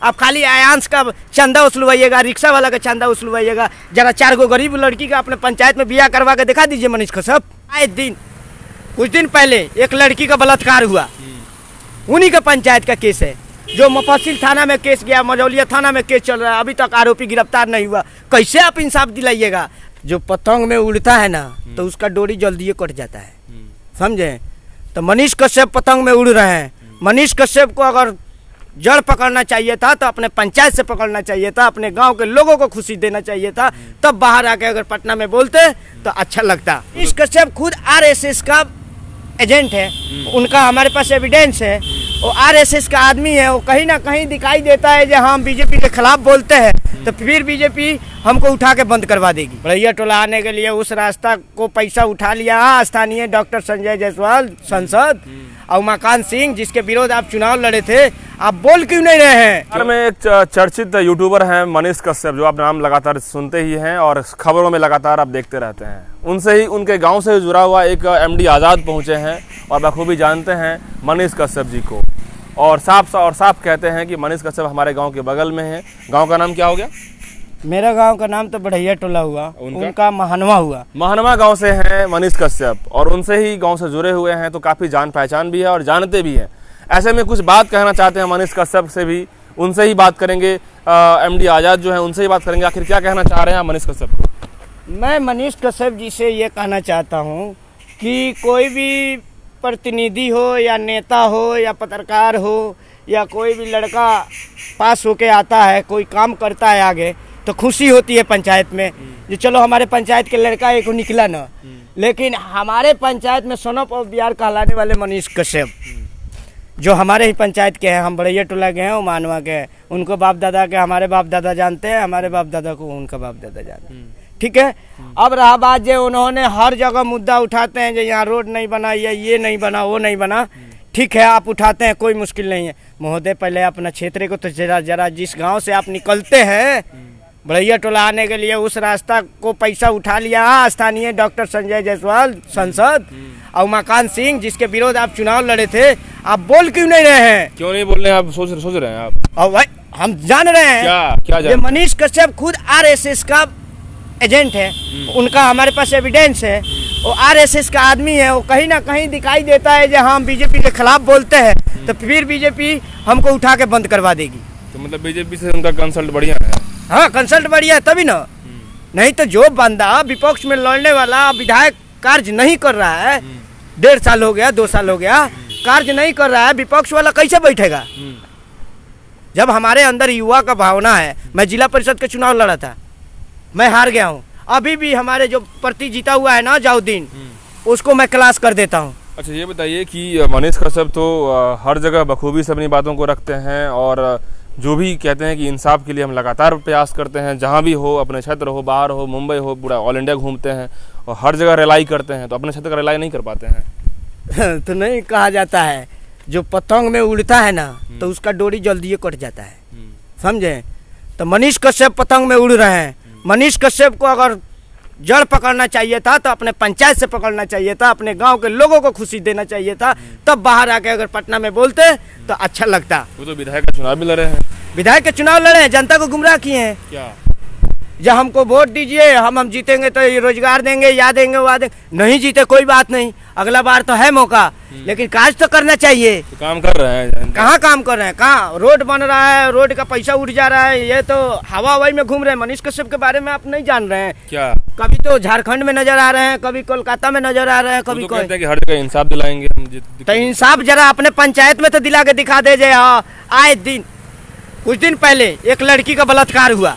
आप खाली आयांश का चंदा वसूलवाइएगा, रिक्शा वाला का चंदा वसूलवाइएगा। जरा 4 गो गरीब लड़की का अपने पंचायत में बियाह करवा के दिखा दीजिए मनीष कश्यप। आए दिन कुछ दिन पहले एक लड़की का बलात्कार हुआ, उन्हीं का पंचायत का केस है। जो मुफस्सिल थाना में केस गया, मझौलिया थाना में केस चल रहा है, अभी तक आरोपी गिरफ्तार नहीं हुआ। कैसे आप इंसाफ दिलाइएगा? जो पतंग में उड़ता है ना तो उसका डोरी जल्दी कट जाता है, समझे? तो मनीष कश्यप पतंग में उड़ रहे हैं। मनीष कश्यप को अगर जड़ पकड़ना चाहिए था तो अपने पंचायत से पकड़ना चाहिए था, अपने गांव के लोगों को खुशी देना चाहिए था, तब बाहर आके अगर पटना में बोलते तो अच्छा लगता। मनीष कश्यप खुद आरएसएस का एजेंट है, उनका हमारे पास एविडेंस है। वो आरएसएस का आदमी है, वो कहीं ना कहीं दिखाई देता है जब हम बीजेपी के खिलाफ बोलते हैं तो फिर बीजेपी हमको उठा के बंद करवा देगी। बढ़ैया टोला आने के लिए उस रास्ता को पैसा उठा लिया स्थानीय डॉक्टर संजय जायसवाल सांसद और उमाकांत सिंह, जिसके विरोध आप चुनाव लड़े थे, आप बोल क्यों नहीं रहे हैं? बिहार में एक चर्चित यूट्यूबर हैं मनीष कश्यप, जो आप नाम लगातार सुनते ही हैं और खबरों में लगातार आप देखते रहते हैं। उनसे ही, उनके गांव से जुड़ा हुआ एक एमडी आज़ाद पहुंचे हैं और बखूबी जानते हैं मनीष कश्यप जी को, और साफ कहते हैं कि मनीष कश्यप हमारे गाँव के बगल में है। गाँव का नाम क्या हो गया? मेरा गांव का नाम तो बढ़ैया टोला हुआ, उनका महनवा हुआ। महनवा गांव से हैं मनीष कश्यप और उनसे ही गांव से जुड़े हुए हैं, तो काफ़ी जान पहचान भी है और जानते भी हैं। ऐसे में कुछ बात कहना चाहते हैं मनीष कश्यप से भी, उनसे ही बात करेंगे। एमडी आज़ाद जो है उनसे ही बात करेंगे, आखिर क्या कहना चाह रहे हैं मनीष कश्यप को? मैं मनीष कश्यप जी से ये कहना चाहता हूँ कि कोई भी प्रतिनिधि हो या नेता हो या पत्रकार हो या कोई भी लड़का पास होके आता है, कोई काम करता है आगे, तो खुशी होती है पंचायत में जो चलो हमारे पंचायत के लड़का एक निकला ना। लेकिन हमारे पंचायत में सनप और बिहार कहलाने वाले मनीष कश्यप जो हमारे ही पंचायत के हैं, हम बढ़ैया टोला के हैं, वो मानवा के हैं, उनको बाप दादा के हमारे बाप दादा जानते हैं, हमारे बाप दादा को उनका बाप दादा जानते हैं, ठीक है। अब रहा बात जो उन्होंने हर जगह मुद्दा उठाते हैं जो यहाँ रोड नहीं बना या ये नहीं बना वो नहीं बना, ठीक है आप उठाते हैं, कोई मुश्किल नहीं है महोदय। पहले अपना क्षेत्र को तो जरा जिस गाँव से आप निकलते हैं बढ़ैया टोला आने के लिए उस रास्ता को पैसा उठा लिया स्थानीय डॉक्टर संजय जायसवाल सांसद और उमाकांत सिंह, जिसके विरोध आप चुनाव लड़े थे, आप बोल क्यों नहीं रहे हैं? क्यों नहीं बोल रहे हैं आप? सोच रहे हैं आप? और भाई हम जान रहे हैं क्या ये मनीष कश्यप खुद आरएसएस का एजेंट है, उनका हमारे पास एविडेंस है। वो आरएसएस का आदमी है, वो कहीं ना कहीं दिखाई देता है जब हम बीजेपी के खिलाफ बोलते हैं तो फिर बीजेपी हमको उठा के बंद करवा देगी। तो मतलब बीजेपी से उनका कंसल्ट बढ़िया है? हाँ कंसल्ट बढ़िया है तभी ना, नहीं तो जो बंदा विपक्ष में लड़ने वाला विधायक कार्य नहीं कर रहा है, 1.5 साल हो गया 2 साल हो गया कार्य नहीं कर रहा है, विपक्ष वाला कैसे बैठेगा? जब हमारे अंदर युवा का भावना है, मैं जिला परिषद का चुनाव लड़ा था, मैं हार गया हूँ, अभी भी हमारे जो प्रति जीता हुआ है ना जाउद्दीन, उसको मैं क्लास कर देता हूँ। अच्छा ये बताइए कि मनीष कश्यप तो हर जगह बखूबी से अपनी बातों को रखते हैं और जो भी कहते हैं कि इंसाफ के लिए हम लगातार प्रयास करते हैं, जहाँ भी हो, अपने क्षेत्र हो, बाहर हो, मुंबई हो, पूरा ऑल इंडिया घूमते हैं और हर जगह रिलाई करते हैं, तो अपने क्षेत्र का रिलाई नहीं कर पाते हैं? तो नहीं कहा जाता है जो पतंग में उड़ता है ना तो उसका डोरी जल्दी कट जाता है, समझे? तो मनीष कश्यप पतंग में उड़ रहे हैं। मनीष कश्यप को अगर जड़ पकड़ना चाहिए था तो अपने पंचायत से पकड़ना चाहिए था, अपने गांव के लोगों को खुशी देना चाहिए था, तब बाहर आके अगर पटना में बोलते तो अच्छा लगता। वो तो विधायक का चुनाव भी लड़े हैं। विधायक के चुनाव लड़े हैं, जनता को गुमराह किए हैं। क्या जब हमको वोट दीजिए, हम जीतेंगे तो रोजगार देंगे, या देंगे वहाँ देंगे, नहीं जीते कोई बात नहीं, अगला बार तो है मौका, लेकिन काज तो करना चाहिए। तो काम कर रहे हैं? कहाँ काम कर रहे हैं? कहाँ रोड बन रहा है, रोड का पैसा उड़ जा रहा है, ये तो हवा हवाई में घूम रहे हैं। मनीष कश्यप के बारे में आप नहीं जान रहे हैं क्या? कभी तो झारखंड में नजर आ रहे हैं, कभी कोलकाता में नजर आ रहे हैं, कभी तो कहते हैं कि हर जगह इंसाफ दिलाएंगे हम। तो इंसाफ जरा अपने पंचायत में तो दिला के दिखा दे। आए दिन कुछ दिन पहले एक लड़की का बलात्कार हुआ,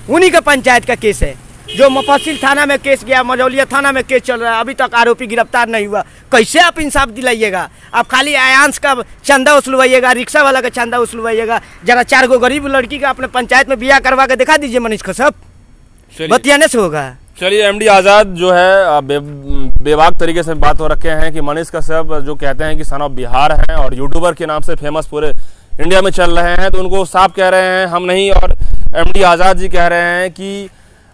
उन्हीं का पंचायत का केस है। जो मुफस्सिल थाना में केस गया, मझौलिया थाना में केस चल रहा है, अभी तक आरोपी गिरफ्तार नहीं हुआ। कैसे आप इंसाफ दिलाइएगा? आप खाली आयांश का चंदा वसूलवाइएगा, रिक्शा वाला का चंदा वसूलवाइएगा। जरा 4 गो गरीब लड़की का अपने पंचायत में बियाह करवा के दिखा दीजिए मनीष कश्यप, बतियाने से होगा। चलिए एमडी आज़ाद जो है बेबाक तरीके से बात हो रखे हैं कि मनीष कश्यप जो कहते हैं कि सन ऑफ बिहार हैं और यूट्यूबर के नाम से फेमस पूरे इंडिया में चल रहे हैं, तो उनको साफ कह रहे हैं हम नहीं, और एमडी आज़ाद जी कह रहे हैं कि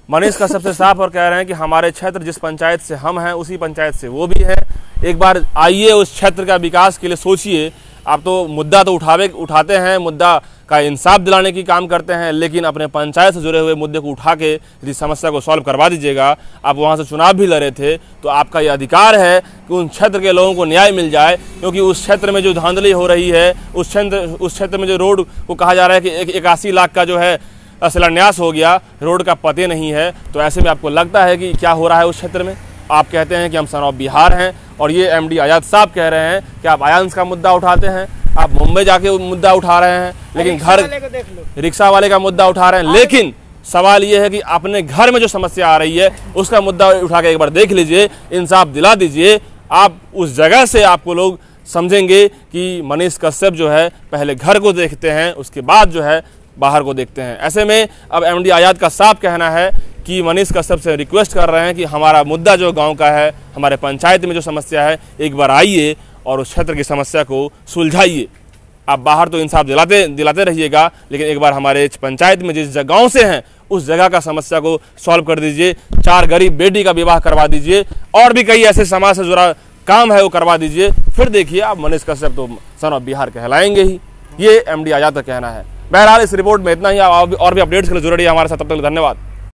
मनीष कश्यप से साफ और कह रहे हैं कि हमारे क्षेत्र जिस पंचायत से हम हैं उसी पंचायत से वो भी है। एक बार आइए उस क्षेत्र का विकास के लिए सोचिए, आप तो मुद्दा तो उठाते हैं, मुद्दा का इंसाफ दिलाने की काम करते हैं, लेकिन अपने पंचायत से जुड़े हुए मुद्दे को उठा के यदि समस्या को सॉल्व करवा दीजिएगा। आप वहाँ से चुनाव भी लड़े थे तो आपका ये अधिकार है कि उन क्षेत्र के लोगों को न्याय मिल जाए, क्योंकि उस क्षेत्र में जो धांधली हो रही है, उस क्षेत्र में जो रोड को कहा जा रहा है कि 81 लाख का जो है शिलान्यास हो गया, रोड का पते नहीं है, तो ऐसे में आपको लगता है कि क्या हो रहा है उस क्षेत्र में। आप कहते हैं कि हम सन ऑफ बिहार हैं, और ये MD आज़ाद साहब कह रहे हैं कि आप आयांश का मुद्दा उठाते हैं, आप मुंबई जाके मुद्दा उठा रहे हैं, लेकिन रिक्शा वाले का मुद्दा उठा रहे हैं। लेकिन सवाल ये है कि अपने घर में जो समस्या आ रही है उसका मुद्दा उठा के एक बार देख लीजिए, इंसाफ दिला दीजिए। आप उस जगह से आपको लोग समझेंगे कि मनीष कश्यप जो है पहले घर को देखते हैं, उसके बाद जो है बाहर को देखते हैं। ऐसे में अब MD आज़ाद का साफ कहना है कि मनीष कश्यप से रिक्वेस्ट कर रहे हैं कि हमारा मुद्दा जो गांव का है, हमारे पंचायत में जो समस्या है, एक बार आइए और उस क्षेत्र की समस्या को सुलझाइए। आप बाहर तो इंसाफ दिलाते रहिएगा, लेकिन एक बार हमारे पंचायत में जिस गांव से हैं उस जगह का समस्या को सॉल्व कर दीजिए। 4 गरीब बेटी का विवाह करवा दीजिए, और भी कई ऐसे समाज से जुड़ा काम है वो करवा दीजिए, फिर देखिए आप मनीष कश्यप तो सन ऑफ बिहार कहलाएंगे ही। ये MD आज़ाद का कहना है। बहरहाल इस रिपोर्ट में इतना ही। और भी अपडेट्स के लिए जुड़े रहिए हमारे साथ। तब तक धन्यवाद।